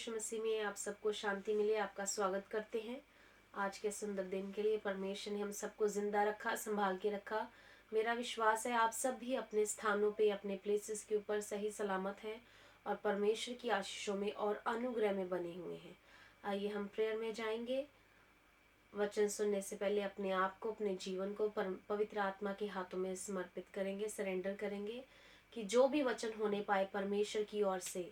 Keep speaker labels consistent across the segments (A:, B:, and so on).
A: यीशु मसीह में आप सबको शांति मिले। आपका स्वागत करते हैं आज के सुंदर दिन के लिए। परमेश्वर ने हम सबको जिंदा रखा, संभाल के रखा। मेरा विश्वास है आप सब भी अपने स्थानों पे, अपने प्लेसेस के ऊपर सही सलामत हैं और परमेश्वर की आशीषों में और अनुग्रह में बने हुए हैं। आइए हम प्रेयर में जाएंगे। वचन सुनने से पहले अपने आप को, अपने जीवन को पवित्र आत्मा के हाथों में समर्पित करेंगे, सरेंडर करेंगे कि जो भी वचन होने पाए परमेश्वर की ओर से।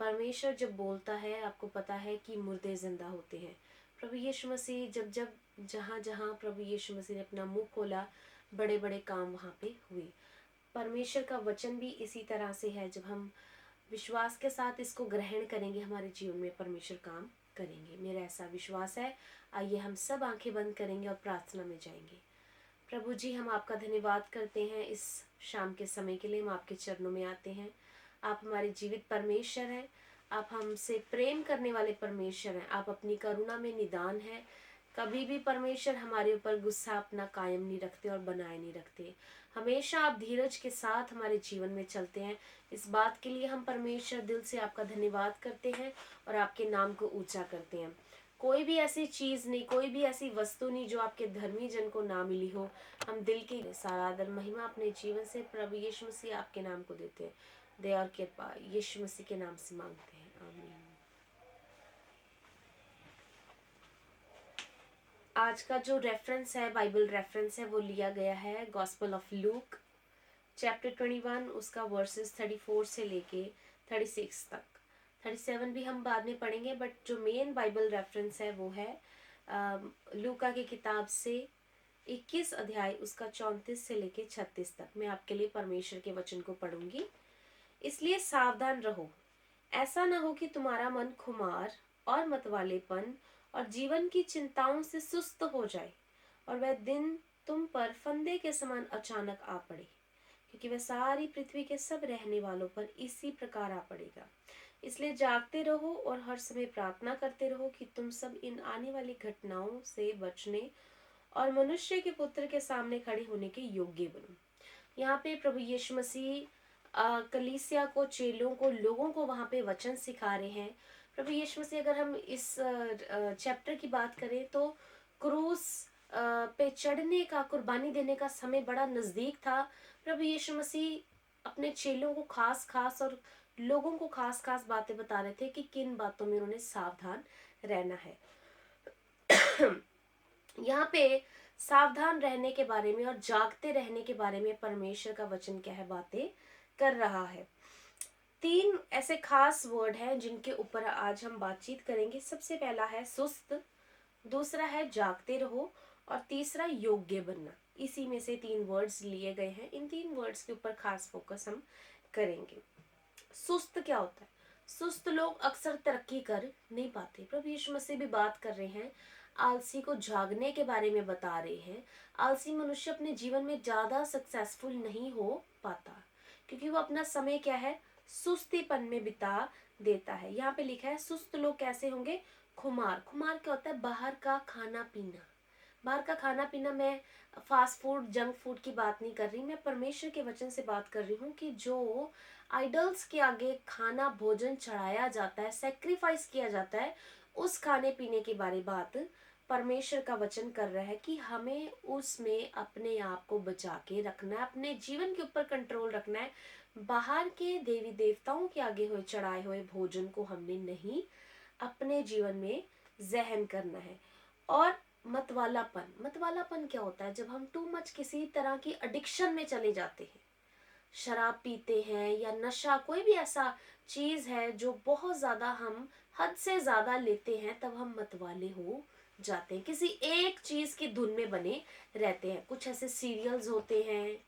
A: परमेश्वर जब बोलता है, आपको पता है कि मुर्दे जिंदा होते हैं। प्रभु यीशु मसीह जब जब जहाँ जहाँ प्रभु यीशु मसीह ने अपना मुंह खोला, बड़े बड़े काम वहाँ पे हुए। परमेश्वर का वचन भी इसी तरह से है। जब हम विश्वास के साथ इसको ग्रहण करेंगे, हमारे जीवन में परमेश्वर काम करेंगे, मेरा ऐसा विश्वास है। आइए हम सब आंखें बंद करेंगे और प्रार्थना में जाएंगे। प्रभु जी, हम आपका धन्यवाद करते हैं इस शाम के समय के लिए। हम आपके चरणों में आते हैं। आप हमारे जीवित परमेश्वर हैं। आप हमसे प्रेम करने वाले परमेश्वर हैं। आप अपनी करुणा में निदान हैं। कभी भी परमेश्वर हमारे ऊपर गुस्सा अपना कायम नहीं रखते और बनाए नहीं रखते। हमेशा आप धीरज के साथ हमारे जीवन में चलते हैं। इस बात के लिए हम परमेश्वर दिल से आपका धन्यवाद करते हैं और आपके नाम को ऊंचा करते हैं। कोई भी ऐसी चीज नहीं, कोई भी ऐसी वस्तु नहीं जो आपके धर्मी जन को ना मिली हो। हम दिल की सारा आदर महिमा अपने जीवन से प्रभु यीशु मसीह आपके नाम को देते हैं। दया और कृपा यीशु मसीह के नाम से मांगते हैं, आमीन। आज का जो रेफरेंस है, बाइबल रेफरेंस है, वो लिया गया है गॉस्पेल ऑफ लूक चैप्टर 21, उसका वर्सेस 34 से लेके 36 तक। 37 भी हम बाद में पढ़ेंगे, बट जो मेन बाइबल रेफरेंस है वो है लूका की किताब से 21 अध्याय, उसका 34 से लेके 36 तक। मैं आपके लिए परमेश्वर के वचन को पढ़ूंगी। इसलिए सावधान रहो, ऐसा न हो कि तुम्हारा मन खुमार और मतवालेपन और जीवन की चिंताओं से सुस्त हो जाए और वह दिन तुम पर फंदे के समान अचानक आ पड़े, क्योंकि वह सारी पृथ्वी के सब रहने वालों पर इसी प्रकार आ पड़ेगा। इसलिए जागते रहो और हर समय प्रार्थना करते रहो कि तुम सब इन आने वाली घटनाओं से बचने और मनुष्य के पुत्र के सामने खड़े होने के योग्य बनो। यहाँ पे प्रभु यीशु मसीह कलीसिया को, चेलों को, लोगों को वहाँ पे वचन सिखा रहे हैं। प्रभु यीशु मसीह, अगर हम इस चैप्टर की बात करें तो क्रूस पे चढ़ने का, कुर्बानी देने का समय बड़ा नजदीक था। प्रभु यीशु मसीह अपने चेलों को खास खास और लोगों को खास खास बातें बता रहे थे कि किन बातों में उन्होंने सावधान रहना है। यहाँ पे सावधान रहने के बारे में और जागते रहने के बारे में परमेश्वर का वचन क्या है, बातें कर रहा है। 3 ऐसे खास वर्ड हैं जिनके ऊपर आज हम बातचीत करेंगे। सबसे पहला है सुस्त, दूसरा है जागते रहो और तीसरा योग्य बनना। इसी में से 3 वर्ड्स लिए गए हैं। इन 3 वर्ड्स के ऊपर खास फोकस हम करेंगे। सुस्त क्या होता है? सुस्त लोग अक्सर तरक्की कर नहीं पाते। प्रभु यीशु मसीह भी बात कर रहे हैं, आलसी को जागने के बारे में बता रहे हैं। आलसी मनुष्य अपने जीवन में ज्यादा सक्सेसफुल नहीं हो पाता, क्योंकि वो अपना समय क्या है, सुस्तीपन में बिता देता है। यहाँ पे लिखा है सुस्त लोग कैसे होंगे? खुमार। खुमार क्या होता है? बाहर का खाना पीना। बाहर का खाना पीना, मैं फास्ट फूड, जंक फूड की बात नहीं कर रही, मैं परमेश्वर के वचन से बात कर रही हूँ कि जो आइडल्स के आगे खाना, भोजन चढ़ाया जाता है, सेक्रीफाइस किया जाता है, उस खाने पीने के बारे बात परमेश्वर का वचन कर रहा है कि हमें उसमें अपने आप को बचा के रखना है, अपने जीवन के ऊपर कंट्रोल रखना है। बाहर के देवी देवताओं के आगे हुए चढ़ाए हुए भोजन को हमने नहीं अपने जीवन में जहन करना है। और मतवालापन, मतवालापन क्या होता है? जब हम टू मच किसी तरह की एडिक्शन में चले जाते हैं, शराब पीते हैं या नशा, कोई भी ऐसा चीज है जो बहुत ज्यादा हम हद से ज्यादा लेते हैं, तब हम मतवाले हो जाते हैं। किसी एक चीज की धुन में बने रहते हैं। कुछ ऐसे सीरियल्स होते हैं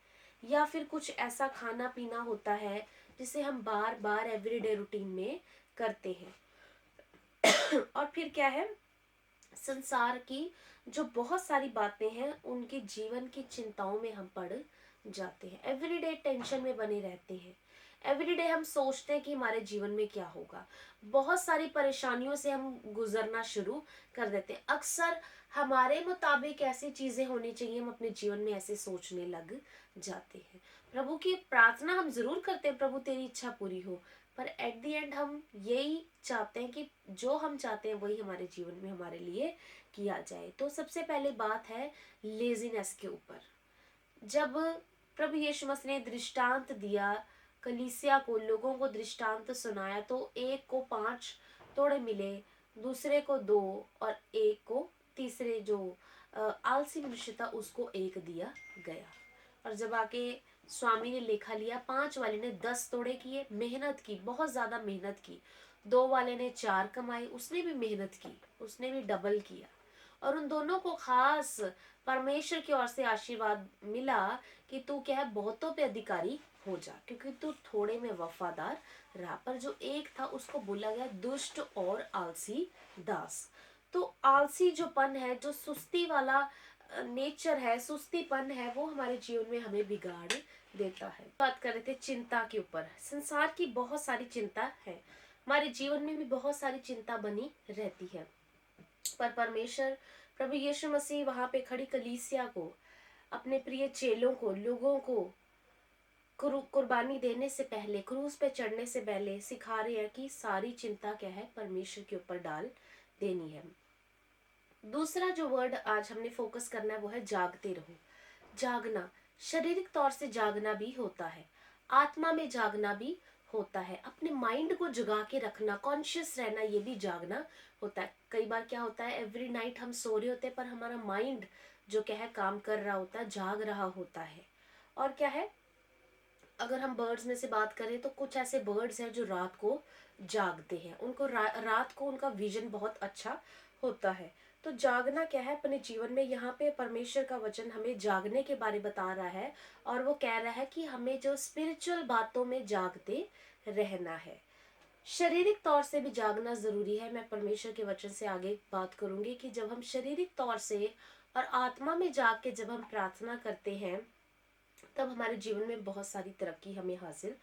A: या फिर कुछ ऐसा खाना पीना होता है जिसे हम बार बार एवरीडे रूटीन में करते हैं। और फिर क्या है, संसार की जो बहुत सारी बातें हैं, उनके जीवन की चिंताओं में हम पड़ जाते हैं। एवरीडे टेंशन में बने रहते हैं। एवरीडे हम सोचते हैं कि हमारे जीवन में क्या होगा। बहुत सारी परेशानियों से हम गुजरना शुरू कर देते हैं। अक्सर हमारे मुताबिक ऐसी चीजें होनी चाहिए, हम अपने जीवन में ऐसे सोचने लग जाते हैं। प्रभु की प्रार्थना हम जरूर करते हैं, प्रभु तेरी इच्छा पूरी हो, पर एट द एंड हम यही चाहते हैं कि जो हम चाहते हैं वही हमारे जीवन में हमारे लिए किया जाए। तो सबसे पहले बात है लेजीनेस के ऊपर। जब प्रभु यीशु मसीह ने दृष्टांत दिया, कलीसिया को, लोगों को दृष्टांत सुनाया, तो एक को 5 तोड़े मिले, दूसरे को 2 और एक को, तीसरे जो आलसी मनुष्य था उसको 1 दिया गया। और जब आके स्वामी ने लेखा लिया, 5 वाले ने 10 तोड़े किए, मेहनत की, बहुत ज्यादा मेहनत की। 2 वाले ने 4 कमाए, उसने भी मेहनत की, उसने भी डबल किया। और उन दोनों को खास परमेश्वर की ओर से आशीर्वाद मिला कि तू क्या है, बहुतों पे अधिकारी हो जा, क्योंकि तू थोड़े में वफादार रहा। पर जो एक था उसको बोला गया दुष्ट और आलसी दास। तो आलसी जो पन है, जो सुस्ती वाला नेचर है, सुस्तीपन है, वो हमारे जीवन में हमें बिगाड़ देता है। बात कर रहे थे चिंता के ऊपर। संसार की बहुत सारी चिंता है, हमारे जीवन में भी बहुत सारी चिंता बनी रहती है, पर परमेश्वर प्रभु यीशु मसीह वहां पे खड़ी कलीसिया को, अपने प्रिय चेलों को, लोगों को कुर्बानी देने से पहले, क्रूस पे चढ़ने से पहले सिखा रहे हैं कि सारी चिंता क्या है, परमेश्वर के ऊपर डाल देनी है। दूसरा जो वर्ड आज हमने फोकस करना है वो है जागते रहो। जागना, शारीरिक तौर से जागना भी होता है, आत्मा में जागना भी होता है। अपने माइंड को जगा के रखना, कॉन्शियस रहना, ये भी जागना होता है। कई बार क्या होता है, एवरी नाइट हम सो रहे होते हैं पर हमारा माइंड जो क्या है काम कर रहा होता है, जाग रहा होता है। और क्या है, अगर हम बर्ड्स में से बात करें तो कुछ ऐसे बर्ड्स हैं जो रात को जागते हैं, उनको रात को उनका विजन बहुत अच्छा होता है। तो जागना क्या है अपने जीवन में, यहाँ पे परमेश्वर का वचन हमें जागने के बारे बता रहा है। और वो कह रहा है कि हमें जो स्पिरिचुअल बातों में जागते रहना है। शारीरिक तौर से भी जागना जरूरी है। मैं परमेश्वर के वचन से आगे बात करूंगी कि जब हम शारीरिक तौर से और आत्मा में जाग के जब हम प्रार्थना करते हैं, तब हमारे जीवन में बहुत सारी तरक्की हमें हासिल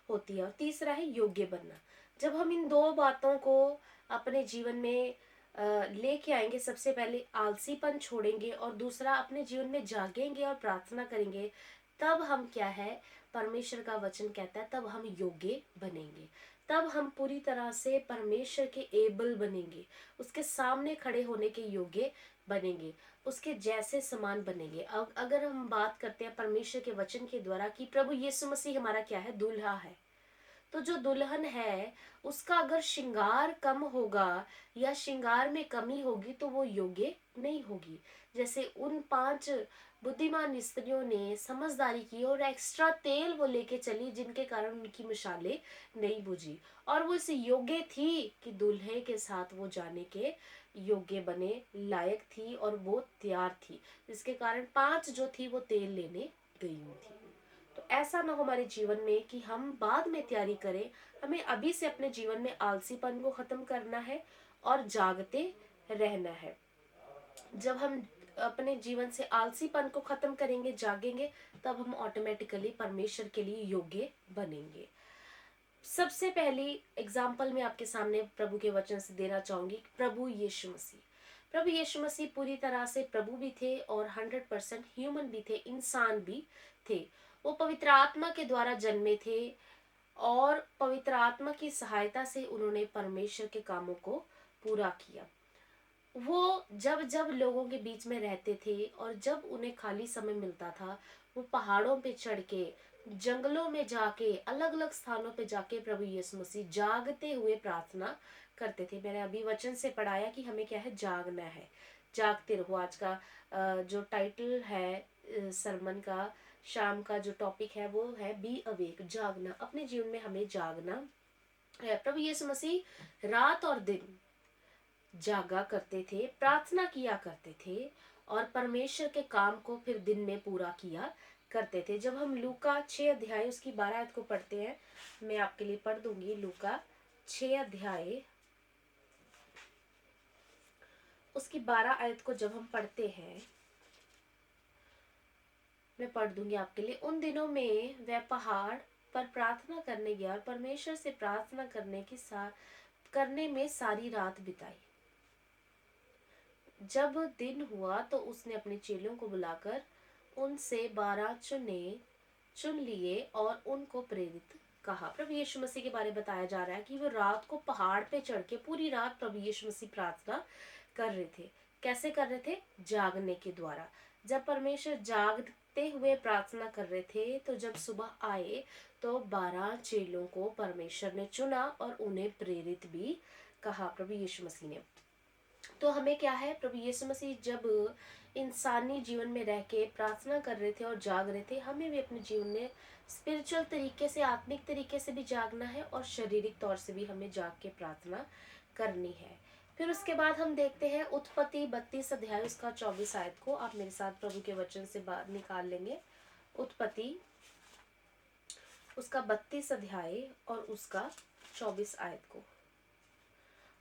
A: होती है। और तीसरा है योग्य बनना। जब हम इन 2 बातों को अपने जीवन में लेके आएंगे, सबसे पहले आलसीपन छोड़ेंगे और दूसरा अपने जीवन में जागेंगे और प्रार्थना करेंगे, तब हम क्या है, परमेश्वर का वचन कहता है तब हम योग्य बनेंगे। तब हम पूरी तरह से परमेश्वर के एबल बनेंगे, उसके सामने खड़े होने के योग्य बनेंगे, उसके जैसे समान बनेंगे। अब अगर हम बात करते हैं परमेश्वर के वचन के द्वारा कि प्रभु यीशु मसीह हमारा क्या है, दूल्हा है, तो जो दुल्हन है उसका अगर श्रृंगार कम होगा या श्रृंगार में कमी होगी तो वो योग्य नहीं होगी। जैसे उन 5 बुद्धिमान स्त्रियों ने समझदारी की और एक्स्ट्रा तेल वो लेके चली, जिनके कारण उनकी मशालें नहीं बुझी, और वो इस योग्य थी कि दूल्हे के साथ वो जाने के योग्य बने, लायक थी और वो तैयार थी, जिसके कारण 5 जो थी वो तेल लेने गई हुई थी। तो ऐसा ना हो हमारे जीवन में कि हम बाद में तैयारी करें। हमें अभी से अपने जीवन में आलसीपन को खत्म करना है और जागते रहना है। जब हम अपने जीवन से आलसीपन को खत्म करेंगे, जागेंगे, तब हम ऑटोमेटिकली परमेश्वर के लिए योग्य बनेंगे। सबसे पहली एग्जाम्पल मैं आपके सामने प्रभु के वचन से देना चाहूंगी। प्रभु यीशु मसीह, प्रभु यीशु मसीह पूरी तरह से प्रभु भी थे और 100% ह्यूमन भी थे, इंसान भी थे। वो पवित्र आत्मा के द्वारा जन्मे थे और पवित्र आत्मा की सहायता से उन्होंने परमेश्वर के कामों को पूरा किया। वो जब जब लोगों के बीच में रहते थे और जब उन्हें खाली समय मिलता था, वो पहाड़ों पे चढ़ के, जंगलों में जाके, अलग अलग स्थानों पे जाके प्रभु यीशु मसीह जागते हुए प्रार्थना करते थे। मैंने अभी वचन से पढ़ाया कि हमें क्या है, जागना है, जागते रहो। आज का जो टाइटल है सरमन का, शाम का जो टॉपिक है वो है बी अवेक, जागना। अपने जीवन में हमें जागना है। प्रभु यीशु मसीह रात और दिन जागा करते थे, प्रार्थना किया करते थे और परमेश्वर के काम को फिर दिन में पूरा किया करते थे। जब हम लूका 6 अध्याय उसकी 12 आयत को पढ़ते हैं, मैं आपके लिए पढ़ दूंगी। लूका 6 अध्याय उसकी 12 आयत को जब हम पढ़ते हैं, मैं पढ़ दूंगी आपके लिए। उन दिनों में वह पहाड़ पर प्रार्थना करने गया और परमेश्वर से प्रार्थना करने में सारी रात बिताई। जब दिन हुआ तो उसने अपने चेलों को बुलाकर उनसे 12 चुन लिए और उनको प्रेरित कहा। प्रभु यीशु मसीह के बारे में बताया जा रहा है कि वो रात को पहाड़ पे चढ़ के पूरी रात प्रभु यीशु मसीह प्रार्थना कर रहे थे। कैसे कर रहे थे? जागने के द्वारा। जब परमेश्वर जागते हुए प्रार्थना कर रहे थे, तो जब सुबह आए तो 12 चेलों को परमेश्वर ने चुना और उन्हें प्रेरित भी कहा प्रभु यीशु मसीह ने। तो हमें क्या है, प्रभु यीशु मसीह जब इंसानी जीवन में रह के प्रार्थना कर रहे थे और जाग रहे थे, हमें भी अपने जीवन में स्पिरिचुअल तरीके से, आत्मिक तरीके से भी जागना है और शारीरिक तौर से भी हमें जाग के प्रार्थना करनी है। फिर उसके बाद हम देखते हैं उत्पत्ति 32 अध्याय उसका 24 आयत को। आप मेरे साथ प्रभु के वचन से बात निकाल लेंगे। उत्पत्ति उसका 32 अध्याय और उसका 24 आयत को।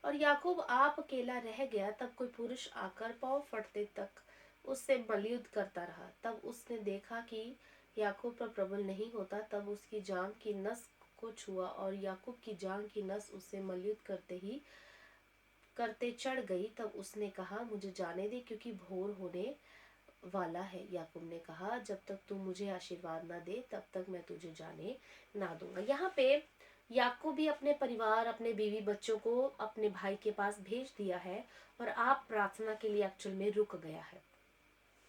A: और याकूब आप अकेला रह गया, तब कोई पुरुष आकर पांव फटते तक उससे मलयुद्ध करता रहा। तब उसने देखा कि याकूब पर प्रबल नहीं होता, तब उसकी जांघ की नस को छुआ और याकूब की जांघ की नस उससे मलयुद्ध करते चढ़ गई। तब उसने कहा, मुझे जाने दे, क्योंकि भोर होने वाला है। याकूब ने कहा, जब तक तू मुझे आशीर्वाद ना दे, तब तक मैं तुझे जाने ना दूंगा। यहाँ पे याकूब भी अपने परिवार, अपने बीवी बच्चों को अपने भाई के पास भेज दिया है और आप प्रार्थना के लिए एक्चुअल में रुक गया है,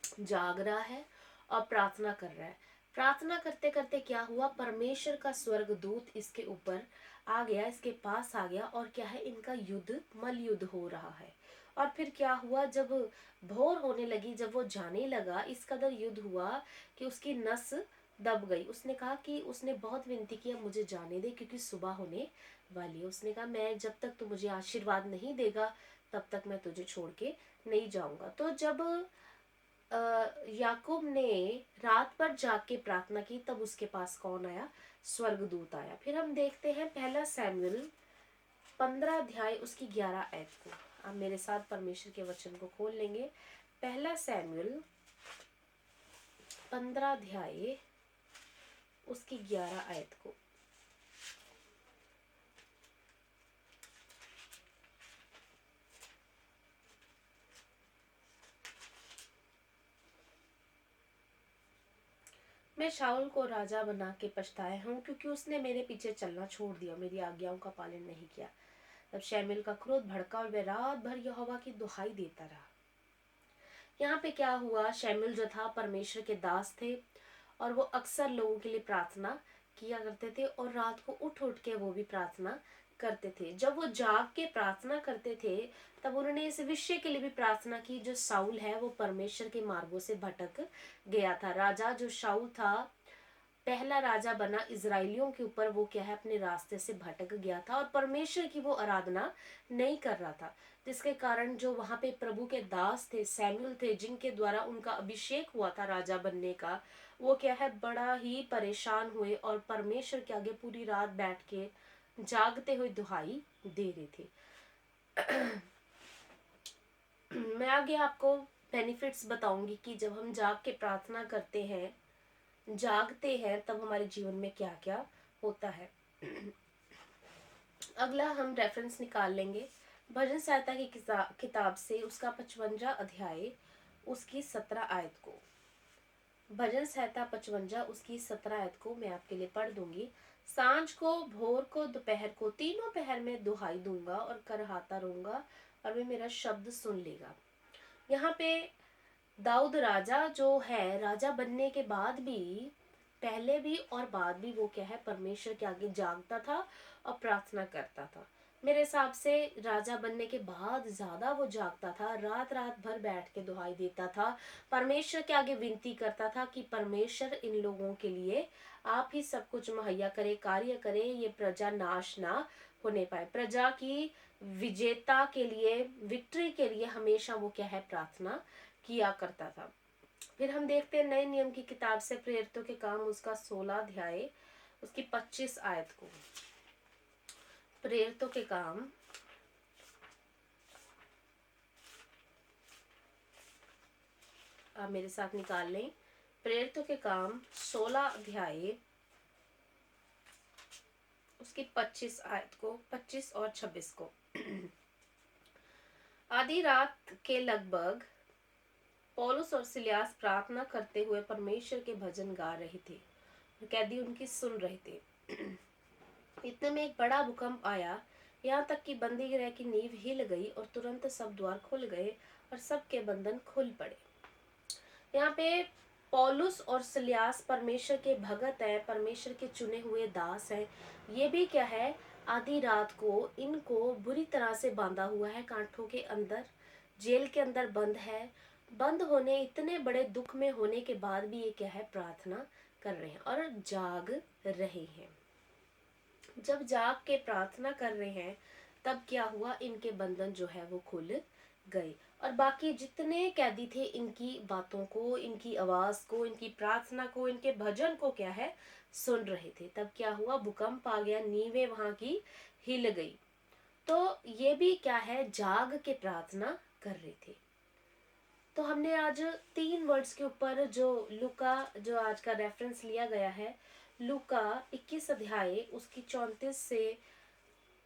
A: जाग रहा है और प्रार्थना कर रहा है। प्रार्थना करते करते क्या हुआ, परमेश्वर का स्वर्ग दूत इसके ऊपर आ गया, इसके पास आ गया और क्या है, इनका युद्ध, मल युद्ध हो रहा है। और फिर क्या हुआ, जब भोर होने लगी, जब वो जाने लगा, इस कदर युद्ध हुआ कि उसकी नस दब गई। उसने कहा कि उसने बहुत विनती किया, मुझे जाने दे, क्योंकि सुबह होने वाली है। उसने कहा, मैं जब तक तू मुझे आशीर्वाद नहीं देगा तब तक मैं तुझे छोड़ के नहीं जाऊंगा। तो जब याकूब ने रात भर जाग के प्रार्थना की, तब उसके पास कौन आया? स्वर्गदूत आया। फिर हम देखते हैं पहला सैमुएल 15 अध्याय उसकी 11 आयत को। आप मेरे साथ परमेश्वर के वचन को खोल लेंगे। पहला सैमुएल 15 अध्याय उसकी 11 आयत को। मैं शाऊल को राजा बना के पछताया हूँ, क्योंकि उसने मेरे पीछे चलना छोड़ दिया, मेरी आज्ञाओं का पालन नहीं किया। तब शैमुएल का क्रोध भड़का और वह रात भर यहोवा की दुहाई देता रहा। यहाँ पे क्या हुआ, शैमुएल जो था परमेश्वर के दास थे और वो अक्सर लोगों के लिए प्रार्थना किया करते थे और रात को उठ उठ के वो भी प्रार्थना करते थे। जब वो जाग के प्रार्थना करते थे, तब उन्होंने इस विषय के लिए भी प्रार्थना की, जो साउल है वो परमेश्वर के मार्गों से भटक गया था। राजा जो शाऊल था, पहला राजा बना इजराइलियों के ऊपर, वो क्या है, अपने रास्ते से भटक गया था और परमेश्वर की वो आराधना नहीं कर रहा था, जिसके कारण जो वहां पे प्रभु के दास थे, सैमुएल थे, जिनके द्वारा उनका अभिषेक हुआ था राजा बनने का, वो क्या है, बड़ा ही परेशान हुए और परमेश्वर के आगे पूरी रात बैठ के जागते हुए दुहाई दे रहे थे। मैं आगे आपको बेनिफिट्स बताऊंगी कि जब हम जाग के प्रार्थना करते हैं, जागते हैं, तब हमारे जीवन में क्या क्या होता है। अगला हम रेफरेंस निकाल लेंगे भजन संहिता की किताब से, उसका 55 अध्याय उसकी 17 आयत को। भजन संहिता 55 उसकी 17 आयत को मैं आपके लिए पढ़ दूंगी। सांझ को, भोर को, दोपहर को, तीनों पहर में दुहाई दूंगा और करहाता रहूंगा और वे मेरा शब्द सुन लेगा। यहाँ पे दाऊद राजा जो है, राजा बनने के बाद भी, पहले भी और बाद भी, वो क्या है, परमेश्वर के आगे जागता था और प्रार्थना करता था। मेरे हिसाब से राजा बनने के बाद ज्यादा वो जागता था, रात रात भर बैठ के दुहाई देता था, परमेश्वर के आगे विनती करता था कि परमेश्वर इन लोगों के लिए आप ही सब कुछ मुहैया करे, कार्य करे, ये प्रजा नाश ना होने पाए। प्रजा की विजेता के लिए, विक्ट्री के लिए हमेशा वो क्या है, प्रार्थना किया करता था। फिर हम देखते हैं नए नियम की किताब से प्रेरितों के काम उसका 16 अध्याय उसकी 25 आयत को। प्रेरितों के काम आप मेरे साथ निकाल लें। प्रेरितों के काम 16 अध्याय उसकी 25 आयत को, 25 और 26 को। आधी रात के लगभग पौलुस और सिलास प्रार्थना करते हुए परमेश्वर के भजन गा रहे थे, कैदी उनकी सुन रहे थे। इतने में एक बड़ा भूकंप आया, यहाँ तक कि बंदी गृह की नींव हिल गई और तुरंत सब द्वार खुल गए और सबके बंधन खुल पड़े। यहाँ पे पौलुस और सिल्यास परमेश्वर के भगत हैं, परमेश्वर के चुने हुए दास हैं। ये भी क्या है, आधी रात को इनको बुरी तरह से बांधा हुआ है, कांटों के अंदर, जेल के अंदर बंद है। बंद होने, इतने बड़े दुख में होने के बाद भी ये क्या है, प्रार्थना कर रहे हैं और जाग रहे हैं। जब जाग के प्रार्थना कर रहे हैं तब क्या हुआ, इनके बंधन जो है वो खुल गए और बाकी जितने कैदी थे इनकी बातों को, इनकी आवाज को, इनकी प्रार्थना को, इनके भजन को क्या है, सुन रहे थे। तब क्या हुआ, भूकंप आ गया, नींवें वहां की हिल गई। तो ये भी क्या है, जाग के प्रार्थना कर रहे थे। तो हमने आज 3 वर्ड्स के ऊपर जो लूका, जो आज का रेफरेंस लिया गया है, लूका 21 अध्याय उसकी 34 से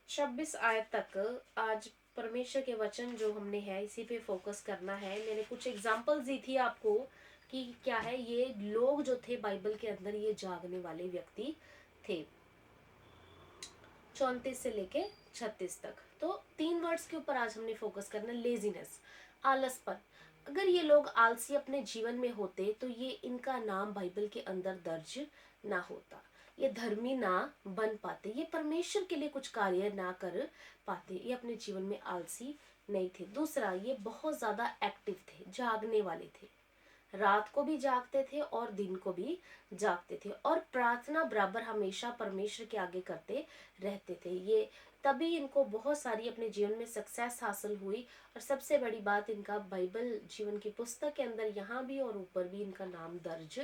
A: 26 आयत तक, आज परमेश्वर के वचन जो हमने है इसी पे फोकस करना है। मैंने कुछ एग्जांपल्स दी थी आपको कि क्या है, ये लोग जो थे बाइबल के अंदर, ये जागने वाले व्यक्ति थे। 34 से लेके 36 तक। तो 3 वर्ड्स के ऊपर आज हमने फोकस करना, लेजीनेस, आलसपन। अगर ये लोग आलसी अपने जीवन में होते तो ये इनका नाम बाइबल के अंदर दर्ज ना होता, ये धर्मी ना बन पाते, ये परमेश्वर के लिए कुछ कार्य ना कर पाते, ये अपने जीवन में आलसी नहीं थे। दूसरा, ये बहुत ज्यादा एक्टिव थे, जागने वाले थे, रात को भी जागते थे और दिन को भी जागते थे और प्रार्थना बराबर हमेशा परमेश्वर के आगे करते रहते थे। ये तभी इनको बहुत सारी अपने जीवन में सक्सेस हासिल हुई और सबसे बड़ी बात, इनका बाइबल जीवन की पुस्तक के अंदर यहाँ भी और ऊपर भी इनका नाम दर्ज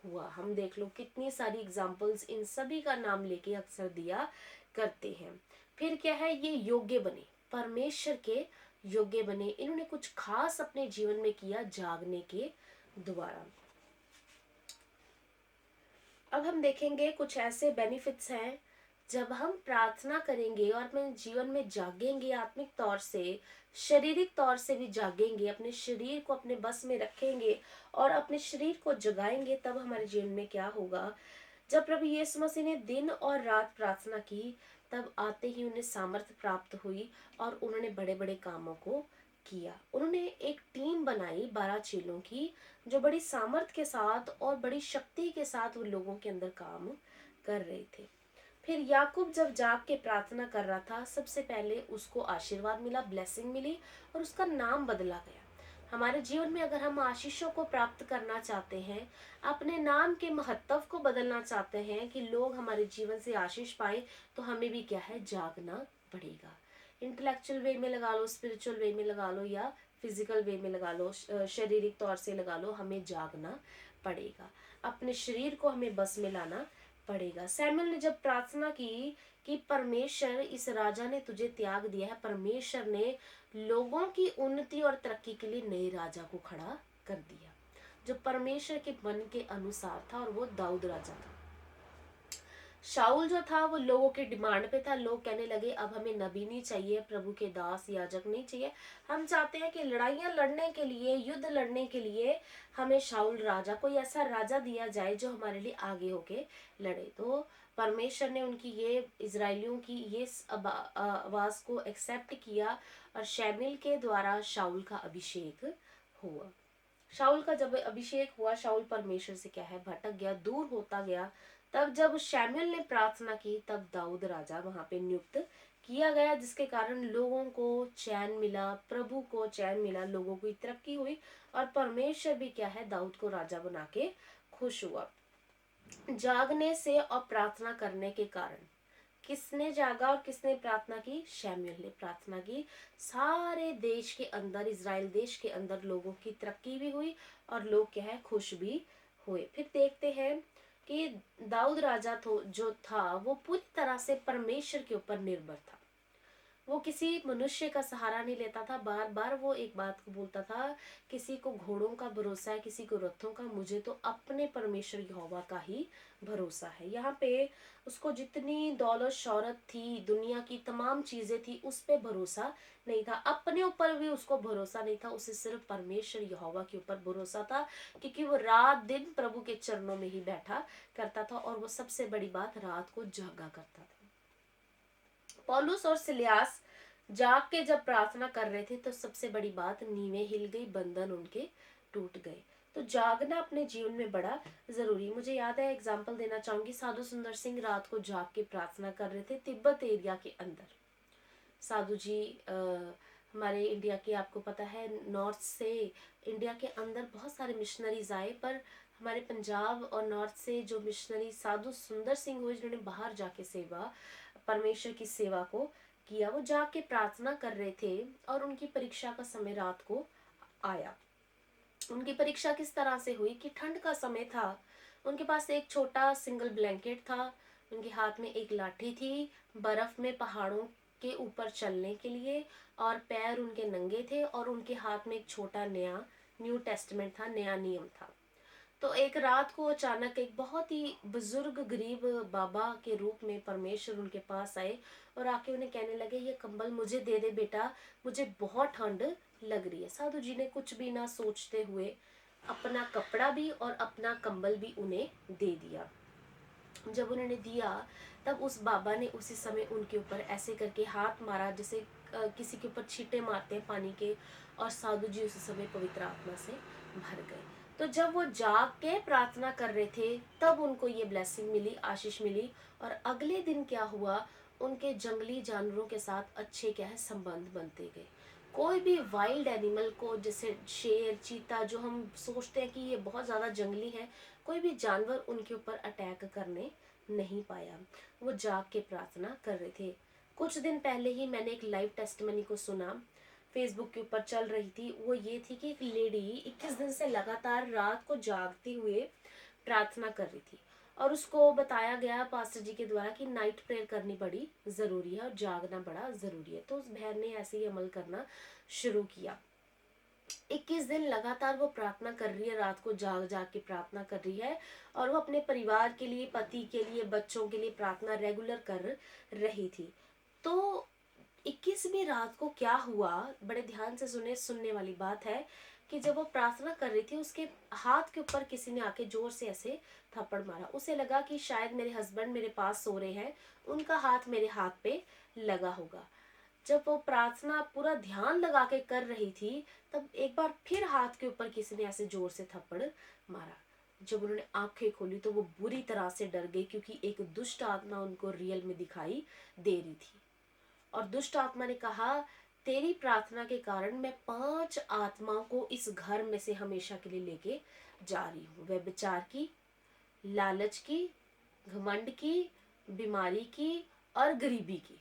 A: हुआ। हम देख लो कितनी सारी एग्जाम्पल्स इन सभी का नाम लेके अक्सर दिया करते हैं। फिर क्या है, ये योग्य बने, परमेश्वर के योग्य बने, इन्होंने कुछ खास अपने जीवन में किया जागने के द्वारा। अब हम देखेंगे कुछ ऐसे बेनिफिट्स हैं जब हम प्रार्थना करेंगे और अपने जीवन में जागेंगे, आत्मिक तौर से, शारीरिक तौर से भी जागेंगे, अपने शरीर को अपने बस में रखेंगे और अपने शरीर को जगाएंगे, तब हमारे जीवन में क्या होगा। जब प्रभु यीशु मसीह ने दिन और रात प्रार्थना की, तब आते ही उन्हें सामर्थ्य प्राप्त हुई और उन्होंने बड़े बड़े कामों को किया। उन्होंने एक टीम बनाई 12 चेलों की, जो बड़ी सामर्थ के साथ और बड़ी शक्ति के साथ उन लोगों के अंदर काम कर रहे थे। फिर याकूब जब जाग के प्रार्थना कर रहा था, सबसे पहले उसको आशीर्वाद मिला, ब्लेसिंग मिली और उसका नाम बदला गया। हमारे जीवन में अगर हम आशीषों को प्राप्त करना चाहते हैं, अपने नाम के महत्व को बदलना चाहते हैं कि लोग हमारे जीवन से आशीष पाए, तो हमें भी क्या है, जागना पड़ेगा। इंटेलेक्चुअल वे में लगा लो, स्पिरिचुअल वे में लगा लो या फिजिकल वे में लगा लो, शारीरिक तौर से लगा लो, हमें जागना पड़ेगा, अपने शरीर को हमें बस में लाना पड़ेगा। सैमुअल ने जब प्रार्थना की कि परमेश्वर, इस राजा ने तुझे त्याग दिया है, परमेश्वर ने लोगों की उन्नति और तरक्की के लिए नए राजा को खड़ा कर दिया जो परमेश्वर के मन के अनुसार था, और वो दाऊद राजा था। शाऊल जो था वो लोगों के डिमांड पे था, लोग कहने लगे अब हमें नबी नहीं चाहिए, प्रभु के दास याजक नहीं चाहिए, हम चाहते हैं कि लड़ाइयाँ लड़ने के लिए, युद्ध लड़ने के लिए हमें शाऊल राजा, कोई ऐसा राजा दिया जाए जो हमारे लिए आगे होके लड़े। तो परमेश्वर ने उनकी ये, इजराइलियों की ये आवाज को एक्सेप्ट किया और शैमुएल के द्वारा शाऊल का अभिषेक हुआ। शाऊल का जब अभिषेक हुआ, शाऊल परमेश्वर से क्या है, भटक गया, दूर होता गया। तब जब शैमुएल ने प्रार्थना की, तब दाऊद राजा वहां पे नियुक्त किया गया, जिसके कारण लोगों को चैन मिला, प्रभु को चैन मिला, लोगों की तरक्की हुई और परमेश्वर भी क्या है, दाऊद को राजा बना के खुश हुआ। जागने से और प्रार्थना करने के कारण, किसने जागा और किसने प्रार्थना की, शैमुएल ने प्रार्थना की। सारे देश के अंदर, इजराइल देश के अंदर लोगों की तरक्की भी हुई और लोग क्या है, खुश भी हुए। फिर देखते हैं कि दाऊद राजा जो था वो पूरी तरह से परमेश्वर के ऊपर निर्भर था, वो किसी मनुष्य का सहारा नहीं लेता था। बार बार वो एक बात को बोलता था, किसी को घोड़ों का भरोसा है, किसी को रथों का, मुझे तो अपने परमेश्वर यहोवा का ही भरोसा है। यहाँ पे उसको जितनी दौलत शौहरत थी, दुनिया की तमाम चीजें थी, उस पे भरोसा नहीं था, अपने ऊपर भी उसको भरोसा नहीं था, उसे सिर्फ परमेश्वर यहोवा के ऊपर भरोसा था, क्योंकि वो रात दिन प्रभु के चरणों में ही बैठा करता था और वो सबसे बड़ी बात, रात को जागा करता था। पौलुस और सिलियास जाग के जब प्रार्थना कर रहे थे तो सबसे बड़ी बात, नींवें हिल गई, बंधन उनके टूट गए। तो जागना अपने जीवन में बड़ा जरूरी। मुझे याद है, एग्जाम्पल देना चाहूंगी, साधु सुंदर सिंह रात को जाग के प्रार्थना कर रहे थे तिब्बत एरिया के अंदर। साधु जी हमारे इंडिया के, आपको पता है, नॉर्थ से इंडिया के अंदर बहुत सारे मिशनरीज आए, पर हमारे पंजाब और नॉर्थ से जो मिशनरी साधु सुंदर सिंह हुए, जिन्होंने बाहर जाके सेवा, परमेश्वर की सेवा को किया, वो जाके प्रार्थना कर रहे थे। और उनकी परीक्षा का समय रात को आया। उनकी परीक्षा किस तरह से हुई कि ठंड का समय था, उनके पास एक छोटा सिंगल ब्लैंकेट था, उनके हाथ में एक लाठी थी, बर्फ में पहाड़ों के ऊपर चलने के लिए, और पैर उनके नंगे थे, और उनके हाथ में एक छोटा नया न्यू टेस्टमेंट था, नया नियम था। तो एक रात को अचानक एक बहुत ही बुजुर्ग गरीब बाबा के रूप में परमेश्वर उनके पास आए और आके उन्हें कहने लगे, ये कंबल मुझे दे दे बेटा, मुझे बहुत ठंड लग रही है। साधु जी ने कुछ भी ना सोचते हुए अपना कपड़ा भी और अपना कंबल भी उन्हें दे दिया। जब उन्होंने दिया, तब उस बाबा ने उसी समय उनके ऊपर ऐसे करके हाथ मारा जैसे किसी के ऊपर छींटे मारते हैं पानी के, और साधु जी उसी समय पवित्र आत्मा से भर गए। तो जब वो जाग के प्रार्थना कर रहे थे, तब उनको ये ब्लेसिंग मिली, आशीष मिली। और अगले दिन क्या हुआ, उनके जंगली जानवरों के साथ अच्छे क्या है संबंध बनते गए। कोई भी वाइल्ड एनिमल को, जैसे शेर, चीता, जो हम सोचते हैं कि ये बहुत ज्यादा जंगली है, कोई भी जानवर उनके ऊपर अटैक करने नहीं पाया। वो जाग के प्रार्थना कर रहे थे। कुछ दिन पहले ही मैंने एक लाइव टेस्टमनी को सुना, फेसबुक के ऊपर चल रही थी। वो ये थी कि एक लेडी 21 दिन से लगातार रात को जागते हुए प्रार्थना कर रही थी, और उसको बताया गया पास्टर जी के द्वारा कि नाइट प्रेयर करनी बड़ी जरूरी है और जागना बड़ा जरूरी है। तो उस बहन ने ऐसे ही अमल करना शुरू किया। 21 दिन लगातार वो प्रार्थना कर रही है, रात को जाग जाग के प्रार्थना कर रही है, और वो अपने परिवार के लिए, पति के लिए, बच्चों के लिए प्रार्थना रेगुलर कर रही थी। तो 21वीं रात को क्या हुआ, बड़े ध्यान से सुनने वाली बात है, कि जब वो प्रार्थना कर रही थी, उसके हाथ के ऊपर किसी ने आके जोर से ऐसे थप्पड़ मारा। उसे लगा कि शायद मेरे हस्बैंड मेरे पास सो रहे हैं, उनका हाथ मेरे हाथ पे लगा होगा। जब वो प्रार्थना पूरा ध्यान लगा के कर रही थी, तब एक बार फिर हाथ के ऊपर किसी ने ऐसे जोर से थप्पड़ मारा। जब उन्होंने आंखें खोली तो वो बुरी तरह से डर गई, क्योंकि एक दुष्ट आत्मा उनको रियल में दिखाई दे रही थी। और दुष्ट आत्मा ने कहा, तेरी प्रार्थना के कारण मैं 5 आत्माओं को इस घर में से हमेशा के लिए लेके जा रही हूँ। व्यभिचार की, लालच की, घमंड की, बीमारी की और गरीबी की।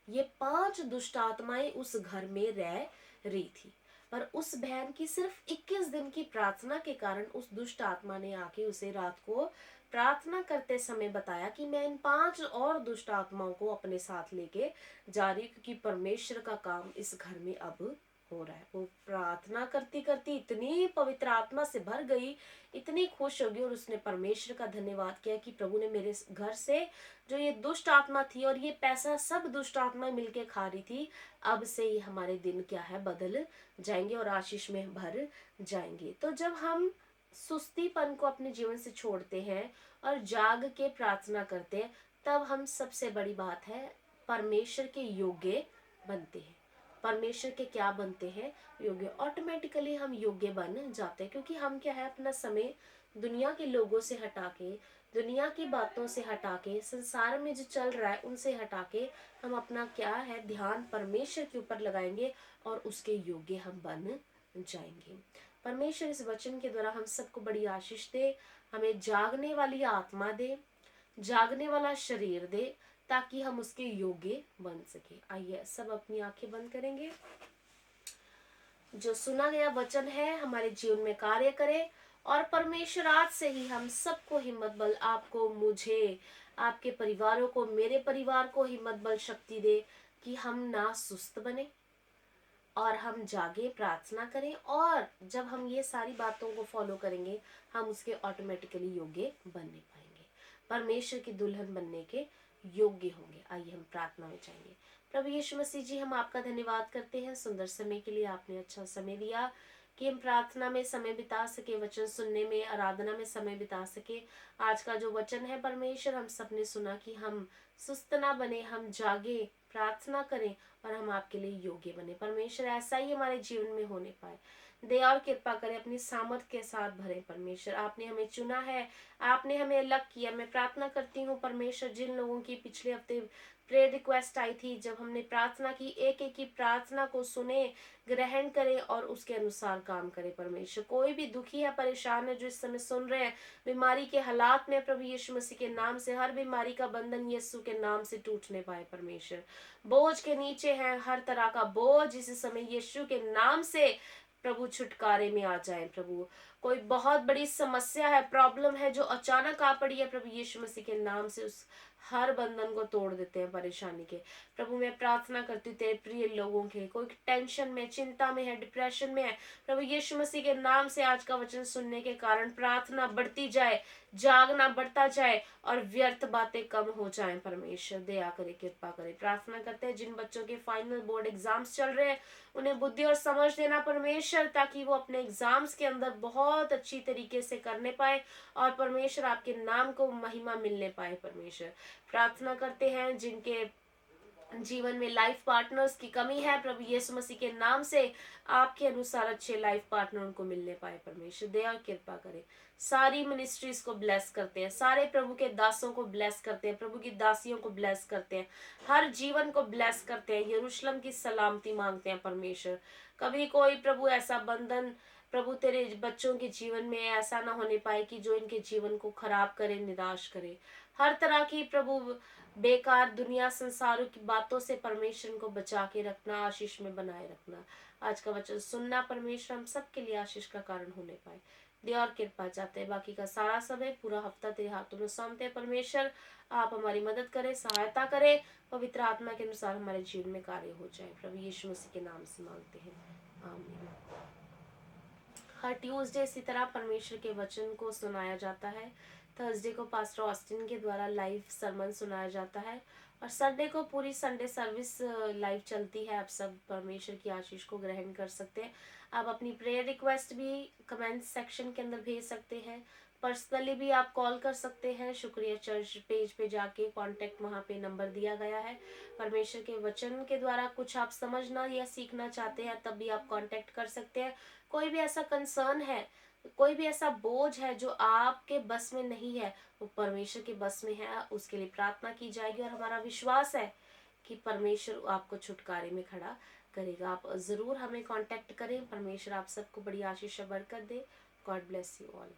A: ये 5 दुष्ट आत्माएं उस घर में रह रही थी। पर उस बहन की सिर्फ 21 दिन की प्रार्थना के कारण उस दुष्ट आत्मा ने आके उसे रात को प्रार्थना करते समय बताया कि मैं इन 5 और दुष्ट आत्माओं को अपने साथ लेके जा रही हूँ, क्योंकि परमेश्वर का काम इस घर में अब हो रहा है। वो प्रार्थना करती करती इतनी पवित्र आत्मा से भर गई, इतनी खुश हो गई, और उसने परमेश्वर का धन्यवाद किया कि प्रभु ने मेरे घर से जो ये दुष्ट आत्मा थी और ये पैसा सब दुष्ट आत्मा मिलके खा रही थी, अब से ये हमारे दिन क्या है बदल जाएंगे और आशीष में भर जाएंगे। तो जब हम सुस्तीपन को अपने जीवन से छोड़ते हैं और जाग के प्रार्थना करते हैं, तब हम, सबसे बड़ी बात है, परमेश्वर के योग्य बनते हैं। परमेश्वर के क्या बनते हैं? योग्य। ऑटोमेटिकली हम योग्य बन जाते हैं, क्योंकि हम क्या है, अपना समय दुनिया के लोगों से हटा के, दुनिया की बातों से हटा के, संसार में जो चल रहा है उनसे हटा के, हम अपना क्या है ध्यान परमेश्वर के ऊपर लगाएंगे और उसके योग्य हम बन जाएंगे। परमेश्वर इस वचन के द्वारा हम सबको बड़ी आशीष दे, हमें जागने वाली आत्मा दे, जागने वाला शरीर दे, ताकि हम उसके योग्य बन सके। आइए सब अपनी आंखें बंद करेंगे। जो सुना गया वचन है हमारे जीवन में कार्य करे, और परमेश्वर आज से ही हम सबको हिम्मत बल, आपको, मुझे, आपके परिवारों को, मेरे परिवार को हिम्मत बल शक्ति दे कि हम ना सुस्त बने और हम जागे, प्रार्थना करें, और जब हम ये सारी बातों को फॉलो करेंगे, हम उसके ऑटोमेटिकली योग्य बनने पाएंगे, परमेश्वर की दुल्हन बनने के योग्य होंगे। आइए हम प्रार्थना में जाएंगे। प्रभु यीशु मसीह जी, हम आपका धन्यवाद करते हैं सुंदर समय के लिए। आपने अच्छा समय दिया कि हम प्रार्थना में समय बिता सके, वचन सुनने में, आराधना में समय बिता सके। आज का जो वचन है परमेश्वर, हम सबने सुना कि हम सुस्त ना बने, हम जागे, प्रार्थना करें और हम आपके लिए योग्य बने। परमेश्वर ऐसा ही हमारे जीवन में होने पाए। दया और कृपा करें, अपनी सामर्थ के साथ भरें। परमेश्वर आपने हमें चुना है, आपने हमें अलग किया। मैं प्रार्थना करती हूँ परमेश्वर, जिन लोगों की पिछले हफ्ते प्रेयर रिक्वेस्ट आई थी, जब हमने प्रार्थना की, एक एक की प्रार्थना को सुने, ग्रहण करें और उसके अनुसार काम करें। परमेश्वर कोई भी दुखी है, परेशान है, जो इस समय सुन रहे हैं, बीमारी के हालात में, प्रभु यीशु मसीह के नाम से हर बीमारी का बंधन यीशु के नाम से टूटने पाए। परमेश्वर बोझ के नीचे है, हर तरह का बोझ इस समय यीशु के नाम से प्रभु छुटकारे में आ जाए। प्रभु कोई बहुत बड़ी समस्या है, प्रॉब्लम है जो अचानक आ पड़ी है, प्रभु यीशु मसीह के नाम से उस हर बंधन को तोड़ देते हैं परेशानी के। प्रभु मैं प्रार्थना करती हूँ तेरे प्रिय लोगों के, कोई टेंशन में, चिंता में है, डिप्रेशन में है, प्रभु यीशु मसीह के नाम से आज का वचन सुनने के कारण प्रार्थना बढ़ती जाए, जागना बढ़ता जाए और व्यर्थ बातें कम हो जाएं। परमेश्वर दया करे, कृपा करे। प्रार्थना करते हैं जिन बच्चों के फाइनल बोर्ड एग्जाम्स चल रहे हैं, उन्हें बुद्धि और समझ देना परमेश्वर, ताकि वो अपने एग्जाम्स के अंदर बहुत अच्छी तरीके से करने पाए और परमेश्वर आपके नाम को महिमा मिलने पाए। परमेश्वर प्रार्थना करते हैं जिनके जीवन में लाइफ पार्टनर्स की कमी है, प्रभु यीशु मसीह के नाम से आपके अनुसार अच्छे लाइफ पार्टनर उनको मिलने पाए। परमेश्वर दया और कृपा करे। सारी मिनिस्ट्रीज को ब्लेस करते हैं, सारे प्रभु के दासों को ब्लेस करते हैं, प्रभु की दासियों को ब्लेस करते हैं, हर जीवन को ब्लेस करते हैं, यरूशलेम की सलामती मांगते हैं। परमेश्वर कभी कोई प्रभु ऐसा बंधन प्रभु तेरे बच्चों के जीवन में ऐसा ना होने पाए कि जो इनके जीवन को खराब करे, निराश करे। हर तरह की प्रभु बेकार दुनिया संसारों की बातों से परमेश्वर को बचा के रखना, आशीष में बनाए रखना। आज का वचन सुनना परमेश्वर हम सबके लिए आशीष का कारण होने पाए। दया और कृपा चाहते हैं। बाकी का सारा समय, पूरा हफ्ता तेरे हाथों में सौंपते हैं। परमेश्वर आप हमारी मदद करें, सहायता करें, पवित्र आत्मा के अनुसार हमारे जीवन में कार्य हो जाए। प्रभु यीशु मसीह के नाम से मांगते हैं, आमीन। हर ट्यूसडे इसी तरह परमेश्वर के वचन को सुनाया जाता है। थर्सडे को पास्टर ऑस्टिन के द्वारा लाइव सरमन सुनाया जाता है और संडे को पूरी संडे सर्विस लाइव चलती है। आप सब परमेश्वर की आशीष को ग्रहण कर सकते हैं। आप अपनी प्रेयर रिक्वेस्ट भी कमेंट सेक्शन के अंदर भेज सकते हैं। पर्सनली भी आप कॉल कर सकते हैं। शुक्रिया चर्च पेज पे जाके कॉन्टेक्ट, वहाँ पे नंबर दिया गया है। परमेश्वर के वचन के द्वारा कुछ आप समझना या सीखना चाहते हैं, तब भी आप कांटेक्ट कर सकते हैं। कोई भी ऐसा कंसर्न है, कोई भी ऐसा बोझ है जो आपके बस में नहीं है, वो परमेश्वर के बस में है, उसके लिए प्रार्थना की जाएगी और हमारा विश्वास है कि परमेश्वर आपको छुटकारे में खड़ा करेगा। आप जरूर हमें कांटेक्ट करें। परमेश्वर आप सबको बड़ी आशीष बरकत दे। God bless you all.